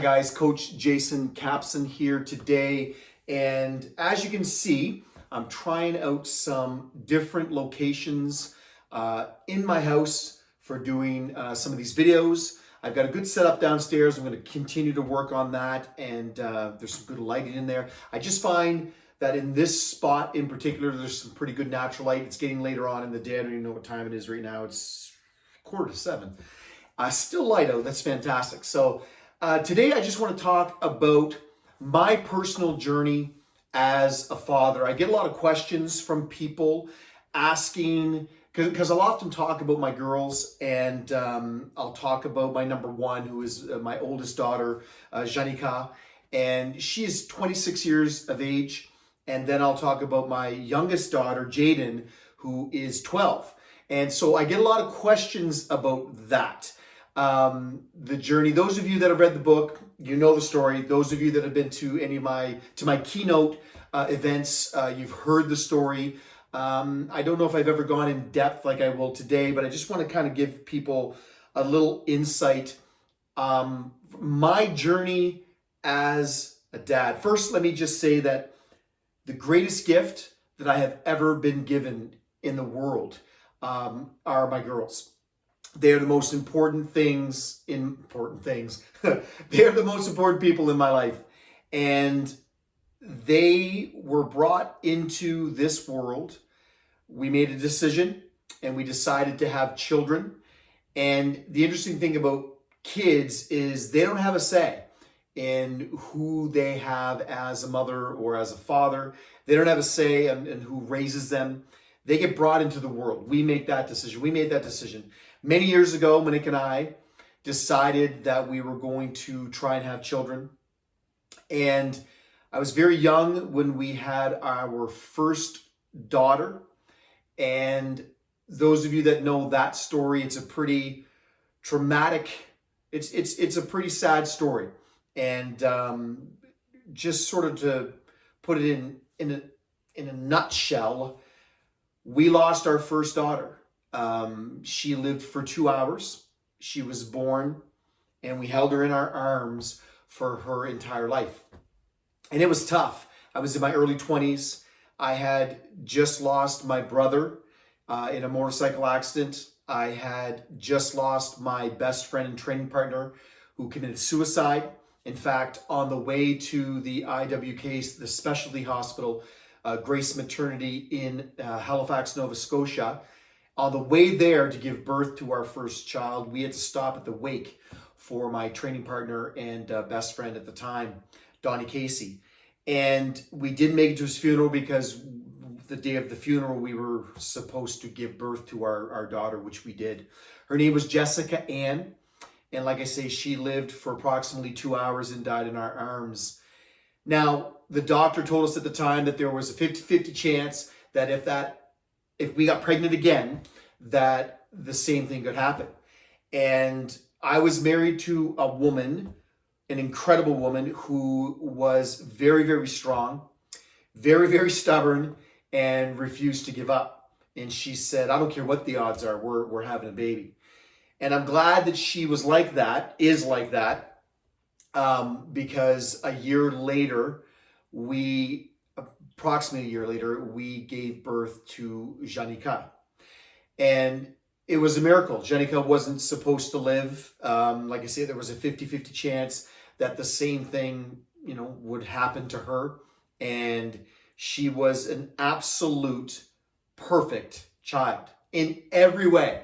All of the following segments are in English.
guys, Coach Jason Capson here today, and as you can see, I'm trying out some different locations in my house for doing some of these videos. I've got a good setup downstairs. I'm going to continue to work on that, and there's some good lighting in there. I just find that in this spot in particular, there's some pretty good natural light. It's getting later on in the day. I don't even know what time it is right now. It's 6:45. Still light out. That's fantastic. So today I just want to talk about my personal journey as a father. I get a lot of questions from people asking, because I'll often talk about my girls, and I'll talk about my number one, who is my oldest daughter, Janika, and she is 26 years of age. And then I'll talk about my youngest daughter, Jaden, who is 12. And so I get a lot of questions about that. The journey. Those of you that have read the book, you know the story. Those of you that have been to any of my keynote events, you've heard the story. I don't know if I've ever gone in depth like I will today, but I just want to kind of give people a little insight. My journey as a dad. First, let me just say that the greatest gift that I have ever been given in the world are my girls. They're the most important things. They're the most important people in my life. And they were brought into this world. We made a decision and we decided to have children. And the interesting thing about kids is they don't have a say in who they have as a mother or as a father. They don't have a say in who raises them. They get brought into the world. We make that decision. We made that decision. Many years ago, Monique and I decided that we were going to try and have children. And I was very young when we had our first daughter. And those of you that know that story, it's a pretty traumatic, it's a pretty sad story. And just sort of to put it in a nutshell, we lost our first daughter. She lived for 2 hours. She was born, and we held her in our arms for her entire life. And it was tough. I was in my early 20s. I had just lost my brother in a motorcycle accident. I had just lost my best friend and training partner who committed suicide. In fact, on the way to the IWK, the specialty hospital, Grace Maternity in Halifax, Nova Scotia, on the way there to give birth to our first child, we had to stop at the wake for my training partner and best friend at the time, Donnie Casey. And we didn't make it to his funeral because the day of the funeral, we were supposed to give birth to our daughter, which we did. Her name was Jessica Ann. And like I say, she lived for approximately 2 hours and died in our arms. Now, the doctor told us at the time that there was a 50-50 chance that if we got pregnant again, that the same thing could happen. And I was married to a woman, an incredible woman who was very, very strong, very, very stubborn, and refused to give up. And she said, I don't care what the odds are, we're having a baby. And I'm glad that she was like that, is like that, because approximately a year later, we gave birth to Janika. And it was a miracle. Janika wasn't supposed to live. Like I say, there was a 50-50 chance that the same thing, would happen to her. And she was an absolute perfect child in every way.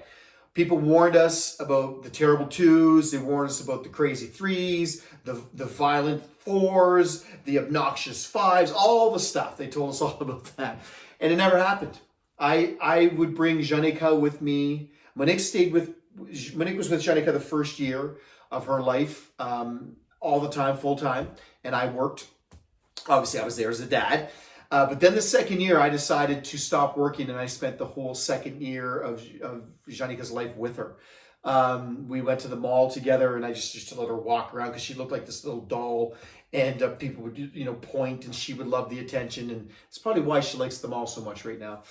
People warned us about the terrible 2s. They warned us about the crazy 3s, the violent 4s, the obnoxious 5s, all the stuff. They told us all about that. And it never happened. I would bring Janika with me. Monique was with Janika the first year of her life, all the time, full time. And I worked. Obviously, I was there as a dad. But then the second year, I decided to stop working, and I spent the whole second year of Janika's life with her. We went to the mall together, and I just used to let her walk around because she looked like this little doll, and people would, point, and she would love the attention, and it's probably why she likes the mall so much right now.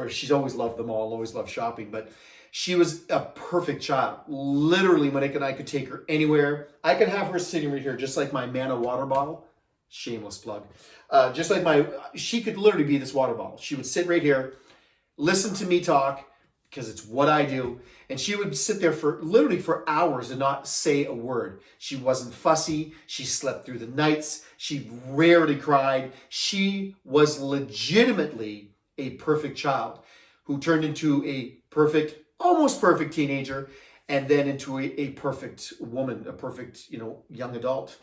she's always loved them all, always loved shopping, but she was a perfect child. Literally, Monique and I could take her anywhere. I could have her sitting right here, just like my Mana water bottle. Shameless plug. Just like she could literally be this water bottle. She would sit right here, listen to me talk, because it's what I do. And she would sit there literally for hours and not say a word. She wasn't fussy. She slept through the nights. She rarely cried. She was legitimately a perfect child who turned into a almost perfect teenager, and then into a perfect woman, a perfect, young adult.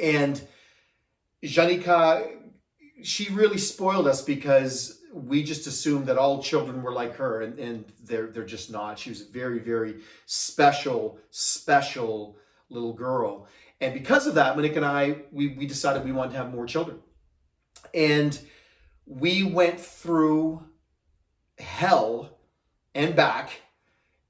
And Janika, she really spoiled us because we just assumed that all children were like her, and they're just not. She was a very, very special little girl. And because of that, Monique and I, we decided we wanted to have more children. And we went through hell and back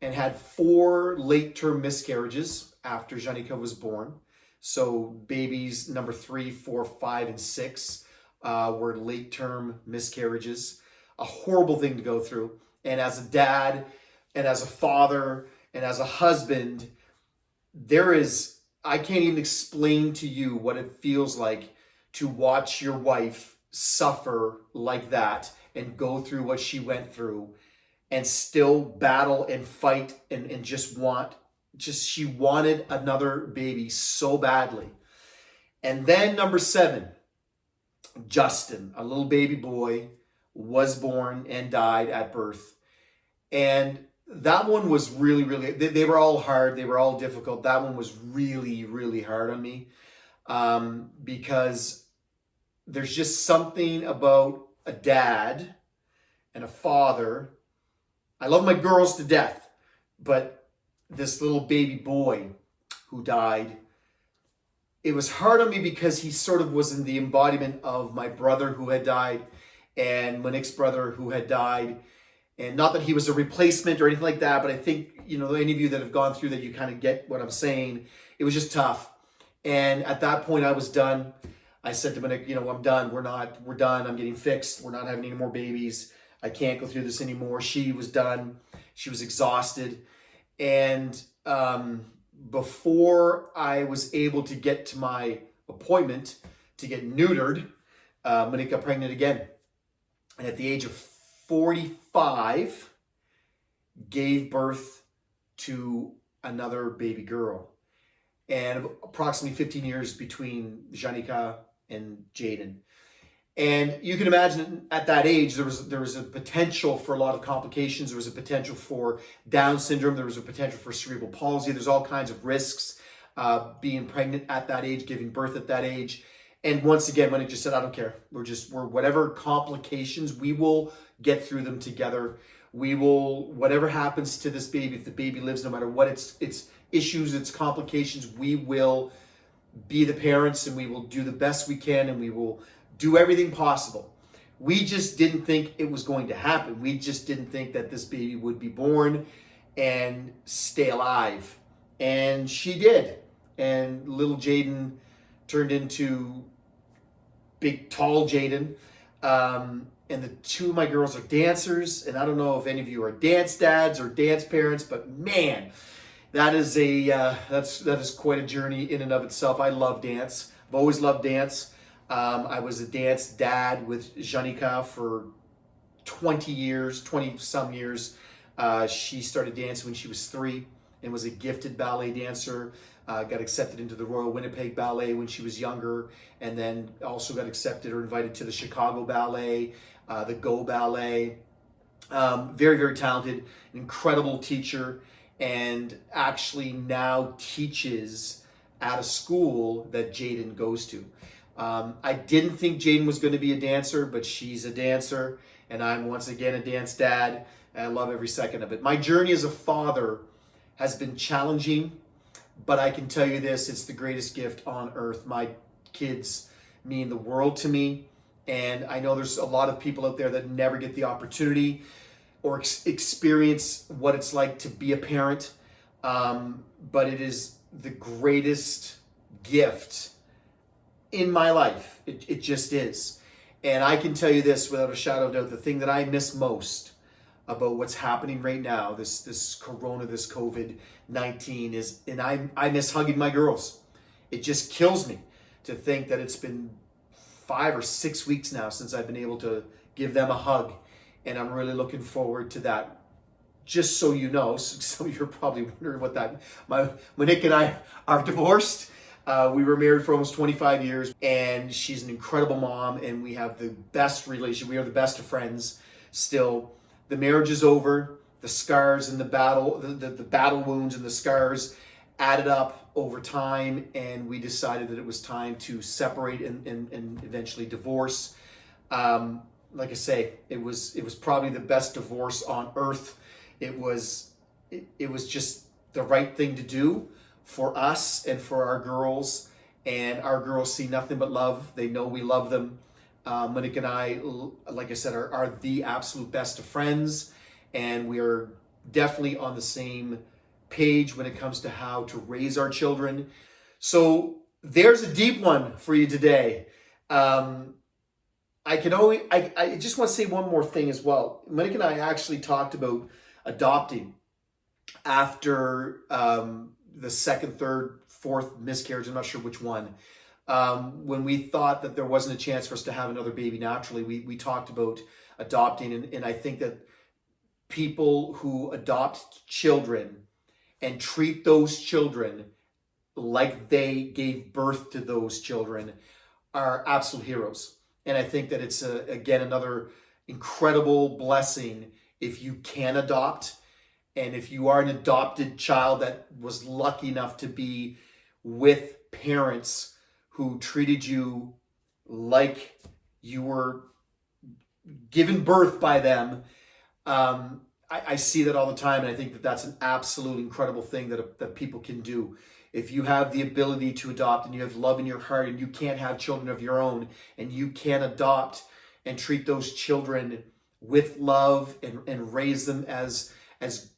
and had 4 late-term miscarriages after Janika was born. So babies number 3, 4, 5, and 6 were late-term miscarriages. A horrible thing to go through. And as a dad, and as a father, and as a husband, I can't even explain to you what it feels like to watch your wife suffer like that and go through what she went through and still battle and fight and she wanted another baby so badly. And then number 7, Justin, a little baby boy, was born and died at birth. And that one was really, really, they were all hard. They were all difficult. That one was really, really hard on me because there's just something about a dad and a father. I love my girls to death, but this little baby boy who died, it was hard on me because he sort of was in the embodiment of my brother who had died and Monique's brother who had died. And not that he was a replacement or anything like that, but I think, any of you that have gone through that, you kind of get what I'm saying. It was just tough. And at that point I was done. I said to Monique, I'm done. We're done. I'm getting fixed. We're not having any more babies. I can't go through this anymore. She was done. She was exhausted. And before I was able to get to my appointment to get neutered, Monique got pregnant again. And at the age of 45, gave birth to another baby girl. And approximately 15 years between Janika and Jaden. And you can imagine at that age, there was a potential for a lot of complications. There was a potential for Down syndrome. There was a potential for cerebral palsy. There's all kinds of risks being pregnant at that age, giving birth at that age. And once again, when it just said, I don't care. We're whatever complications, we will get through them together. We will, whatever happens to this baby, if the baby lives, no matter what its issues, its complications, we will be the parents and we will do the best we can and we will do everything possible. We just didn't think it was going to happen. We just didn't think that this baby would be born and stay alive. And she did. And little Jaden turned into big, tall Jaden. And the 2 of my girls are dancers. And I don't know if any of you are dance dads or dance parents, but man, that is that is quite a journey in and of itself. I love dance. I've always loved dance. I was a dance dad with Janika for 20 some years. She started dancing when she was 3 and was a gifted ballet dancer. Got accepted into the Royal Winnipeg Ballet when she was younger, and then also got accepted or invited to the Chicago Ballet, the Go Ballet. Very, very talented, incredible teacher, and actually now teaches at a school that Jaden goes to. I didn't think Jaden was going to be a dancer, but she's a dancer, and I'm once again a dance dad, and I love every second of it. My journey as a father has been challenging, but I can tell you this, it's the greatest gift on earth. My kids mean the world to me, and I know there's a lot of people out there that never get the opportunity or experience what it's like to be a parent, but it is the greatest gift in my life. It just is. And I can tell you this without a shadow of doubt, the thing that I miss most about what's happening right now, this corona, this COVID-19 is, and I miss hugging my girls. It just kills me to think that it's been 5 or 6 weeks now since I've been able to give them a hug. And I'm really looking forward to that. Just so you know, some of you are probably wondering what that, Monique and I are divorced. We were married for almost 25 years, and she's an incredible mom, and we have the best relationship. We are the best of friends still. The marriage is over. The scars and the battle wounds and the scars added up over time, and we decided that it was time to separate and eventually divorce. Like I say, it was probably the best divorce on earth. It was just the right thing to do for us and for our girls. And our girls see nothing but love. They know we love them. Monique and I, like I said, are the absolute best of friends. And we are definitely on the same page when it comes to how to raise our children. So there's a deep one for you today. I just want to say one more thing as well. Monique and I actually talked about adopting after the second, third, fourth miscarriage. I'm not sure which one. When we thought that there wasn't a chance for us to have another baby naturally, we talked about adopting. And I think that people who adopt children and treat those children like they gave birth to those children are absolute heroes. And I think that it's, again, another incredible blessing if you can adopt. And if you are an adopted child that was lucky enough to be with parents who treated you like you were given birth by them, I see that all the time. And I think that that's an absolute incredible thing that people can do. If you have the ability to adopt and you have love in your heart and you can't have children of your own and you can adopt and treat those children with love and raise them as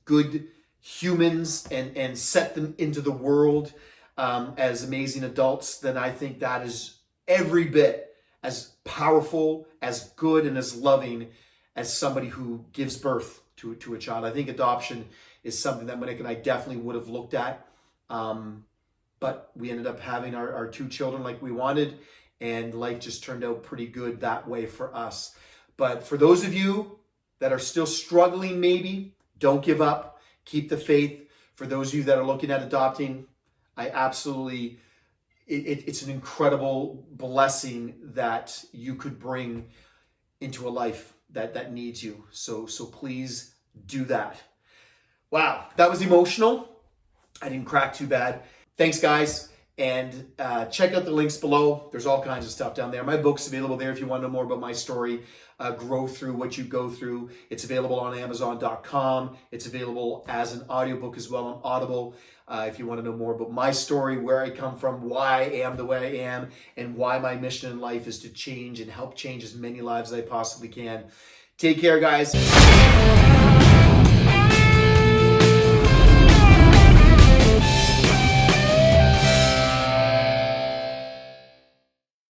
good humans and set them into the world as amazing adults, then I think that is every bit as powerful, as good, and as loving as somebody who gives birth to a child. I think adoption is something that Monique and I definitely would have looked at. But we ended up having our 2 children like we wanted, and life just turned out pretty good that way for us. But for those of you that are still struggling, maybe, don't give up. Keep the faith. For those of you that are looking at adopting, it's an incredible blessing that you could bring into a life that needs you. So please do that. Wow, that was emotional. I didn't crack too bad. Thanks, guys. And check out the links below. There's all kinds of stuff down there. My book's available there if you want to know more about my story. Grow through what you go through. It's available on Amazon.com. It's available as an audiobook as well on Audible. If you want to know more about my story, where I come from, why I am the way I am, and why my mission in life is to change and help change as many lives as I possibly can. Take care, guys.